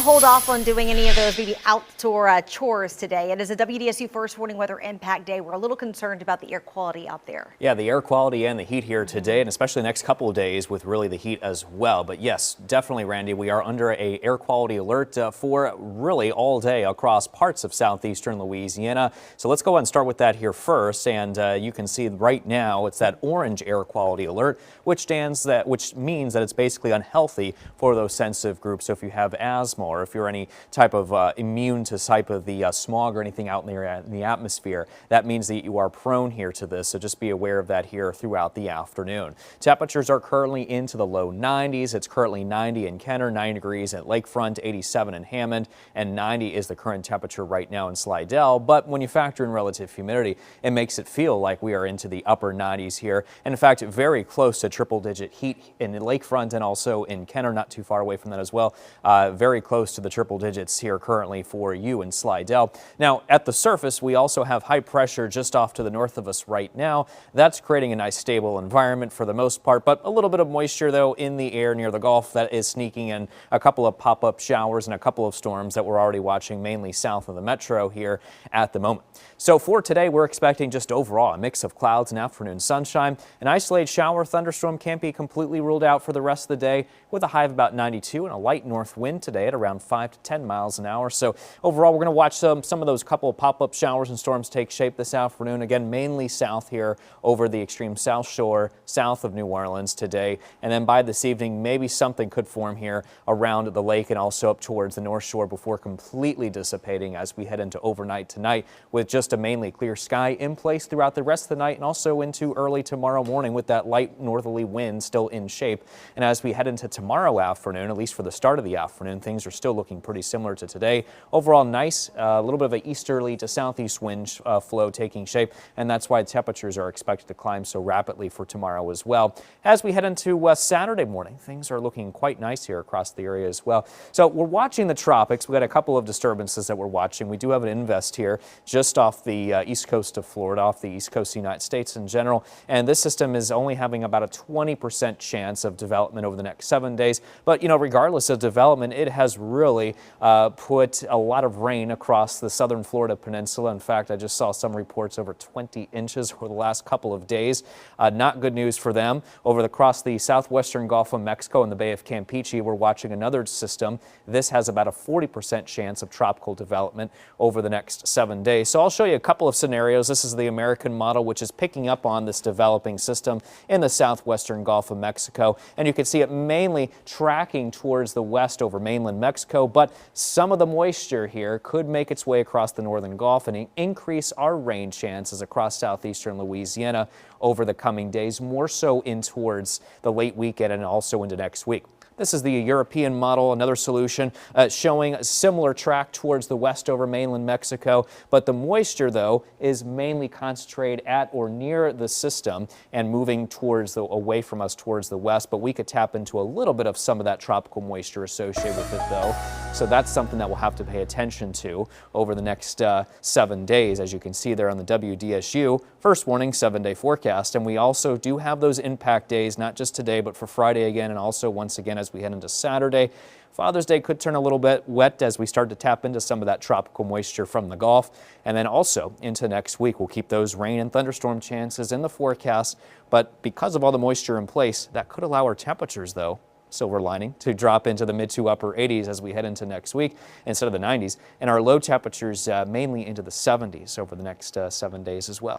to hold off on doing any of those maybe outdoor chores today. It is a WDSU first warning weather impact day. We're a little concerned about the air quality out there. Yeah, the air quality and the heat here today, and especially the next couple of days with really the heat as well. But yes, definitely, Randy, we are under a air quality alert for really all day across parts of southeastern Louisiana. So let's go ahead and start with that here first. And you can see right now it's that orange air quality alert, which means that it's basically unhealthy for those sensitive groups. So if you have asthma or if you're any type of immune to type of the smog or anything out in the atmosphere, that means that you are prone here to this. So just be aware of that here throughout the afternoon. Temperatures are currently into the low 90s. It's currently 90 in Kenner, 90 degrees at Lakefront, 87 in Hammond, and 90 is the current temperature right now in Slidell. But when you factor in relative humidity, it makes it feel like we are into the upper 90s here. And in fact, very close to triple-digit heat in Lakefront and also in Kenner, not too far away from that as well. Very close to the triple digits here currently for you in Slidell. Now, at the surface, we also have high pressure just off to the north of us right now. That's creating a nice stable environment for the most part, but a little bit of moisture, though, in the air near the Gulf that is sneaking in a couple of pop-up showers and a couple of storms that we're already watching mainly south of the metro here at the moment. So for today, we're expecting just overall a mix of clouds and afternoon sunshine. An isolated shower thunderstorm can't be completely ruled out for the rest of the day with a high of about 92 and a light north wind today at around 5 to 10 miles an hour. So overall, we're going to watch some of those couple of pop-up showers and storms take shape this afternoon. Again, mainly south here over the extreme south shore, south of New Orleans today. And then by this evening, maybe something could form here around the lake and also up towards the north shore before completely dissipating as we head into overnight tonight with just a mainly clear sky in place throughout the rest of the night and also into early tomorrow morning with that light northerly wind still in shape. And as we head into tomorrow afternoon, at least for the start of the afternoon, things are still looking pretty similar to today. Overall nice, a little bit of an easterly to southeast wind flow taking shape, and that's why temperatures are expected to climb so rapidly for tomorrow as well. As we head into Saturday morning, things are looking quite nice here across the area as well. So we're watching the tropics. We got a couple of disturbances that we're watching. We do have an invest here just off the east coast of Florida, off the east coast of the United States in general, and this system is only having about a 20% chance of development over the next 7 days. But, you know, regardless of development, it has really put a lot of rain across the southern Florida peninsula. In fact, I just saw some reports over 20 inches over the last couple of days. Not good news for them. Across the southwestern Gulf of Mexico and the Bay of Campeche, we're watching another system. This has about a 40% chance of tropical development over the next 7 days. So I'll show you a couple of scenarios. This is the American model, which is picking up on this developing system in the southwestern Gulf of Mexico. And you can see it mainly tracking towards the west over mainland Mexico, but some of the moisture here could make its way across the northern Gulf and increase our rain chances across southeastern Louisiana over the coming days, more so in towards the late weekend and also into next week. This is the European model, another solution showing a similar track towards the west over mainland Mexico. But the moisture, though, is mainly concentrated at or near the system and moving away from us towards the west. But we could tap into a little bit of some of that tropical moisture associated with it, though. So that's something that we'll have to pay attention to over the next 7 days, as you can see there on the WDSU first warning 7-day forecast. And we also do have those impact days, not just today, but for Friday again, and also once again as we head into Saturday. Father's Day could turn a little bit wet as we start to tap into some of that tropical moisture from the Gulf. And then also into next week, we'll keep those rain and thunderstorm chances in the forecast. But because of all the moisture in place, that could allow our temperatures, though, silver lining, to drop into the mid to upper 80s as we head into next week instead of the 90s. And our low temperatures mainly into the 70s over the next 7 days as well.